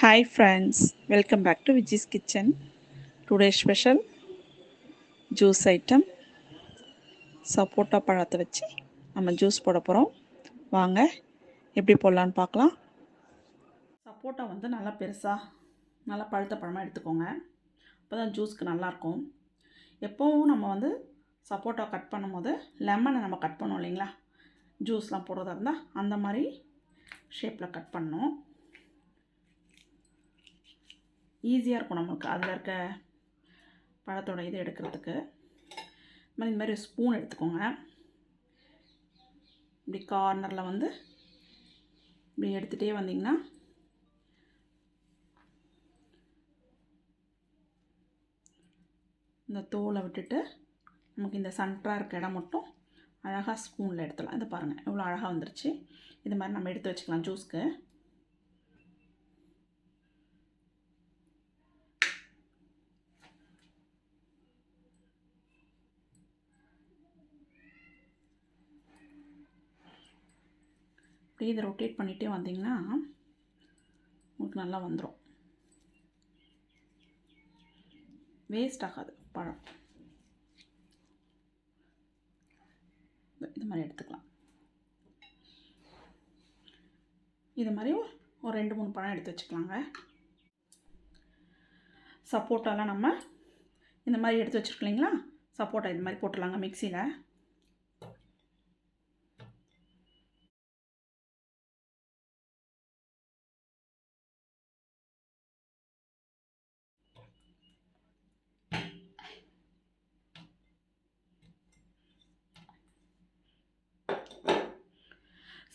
Hi friends, welcome back to Viji's Kitchen. Today's special juice item சப்போட்டா பழத்தை வச்சு நம்ம ஜூஸ் போட போகிறோம். வாங்க எப்படி போடலான்னு பார்க்கலாம். சப்போட்டா வந்து நல்லா பெருசாக நல்லா பழுத்த பழமாக எடுத்துக்கோங்க. அப்போ தான் ஜூஸ்க்கு நல்லாயிருக்கும். எப்போவும் நம்ம வந்து சப்போட்டா கட் பண்ணும்போது லெமனை நம்ம கட் பண்ணோம் இல்லைங்களா, ஜூஸ்லாம் போடுறதா இருந்தால் அந்த மாதிரி ஷேப்பில் கட் பண்ணணும். ஈஸியாக இருக்கும் நம்மளுக்கு அதில் இருக்க பழத்தோட இது எடுக்கிறதுக்கு. இந்த மாதிரி ஸ்பூன் எடுத்துக்கோங்க. இப்படி கார்னரில் வந்து இப்படி எடுத்துகிட்டே வந்தீங்கன்னா இந்த தோலை விட்டுட்டு நமக்கு இந்த சென்டராக இருக்க இடம் மட்டும் அழகாக ஸ்பூனில் எடுத்துடலாம். இது பாருங்கள் எவ்வளோ அழகாக வந்துருச்சு. இது மாதிரி நம்ம எடுத்து வச்சுக்கலாம் ஜூஸ்க்கு. அப்படியே இதை ரொட்டேட் பண்ணிகிட்டே வந்தீங்கன்னா உங்களுக்கு நல்லா வந்துடும். வேஸ்ட் ஆகாது பழம். இது மாதிரி எடுத்துக்கலாம். இது மாதிரி ஒரு 2-3 பழம் எடுத்து வச்சுக்கலாங்க. சப்போட்டாலாம் நம்ம இந்த மாதிரி எடுத்து வச்சுருக்கீங்களா, சப்போட்டா இது மாதிரி போட்டுடலாங்க மிக்சியில்.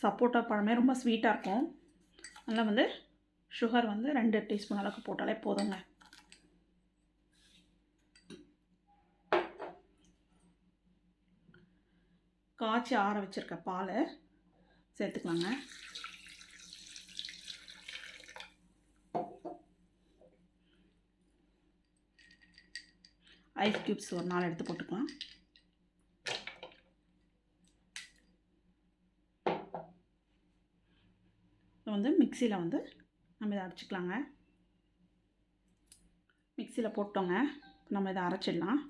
சப்போட்டா பழமே ரொம்ப ஸ்வீட்டாக இருக்கும். அதனால் வந்து சுகர் வந்து 2 டீஸ்பூன் அளவுக்கு போட்டாலே போதுங்க. காய்ச்சி ஆற வச்சுருக்க பால் சேர்த்துக்கலாங்க. ஐஸ் க்யூப்ஸ் ஒரு 4 எடுத்து போட்டுக்கலாம். வந்து மிக்சியில் வந்து நம்ம இதை அரைச்சிக்கலாங்க. மிக்சியில் போட்டோங்க, நம்ம இதை அரைச்சிடலாம்.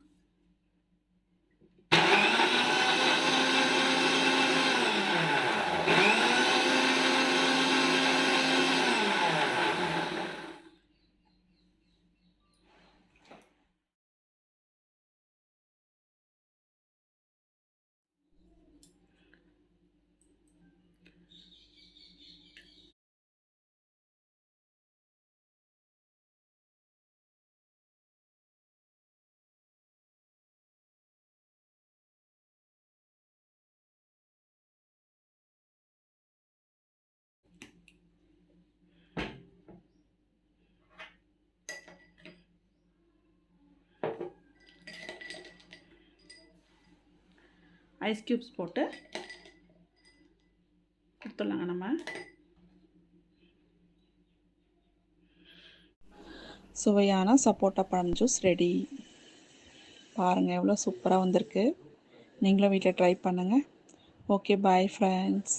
ஐஸ் க்யூப்ஸ் போட்டு கொடுத்துடலாங்க. நம்ம சுவையான சப்போட்டா பழம் ஜூஸ் ரெடி. பாருங்கள் எவ்வளோ சூப்பராக வந்திருக்கு. நீங்களும் வீட்டில் ட்ரை பண்ணுங்கள். Okay, bye friends.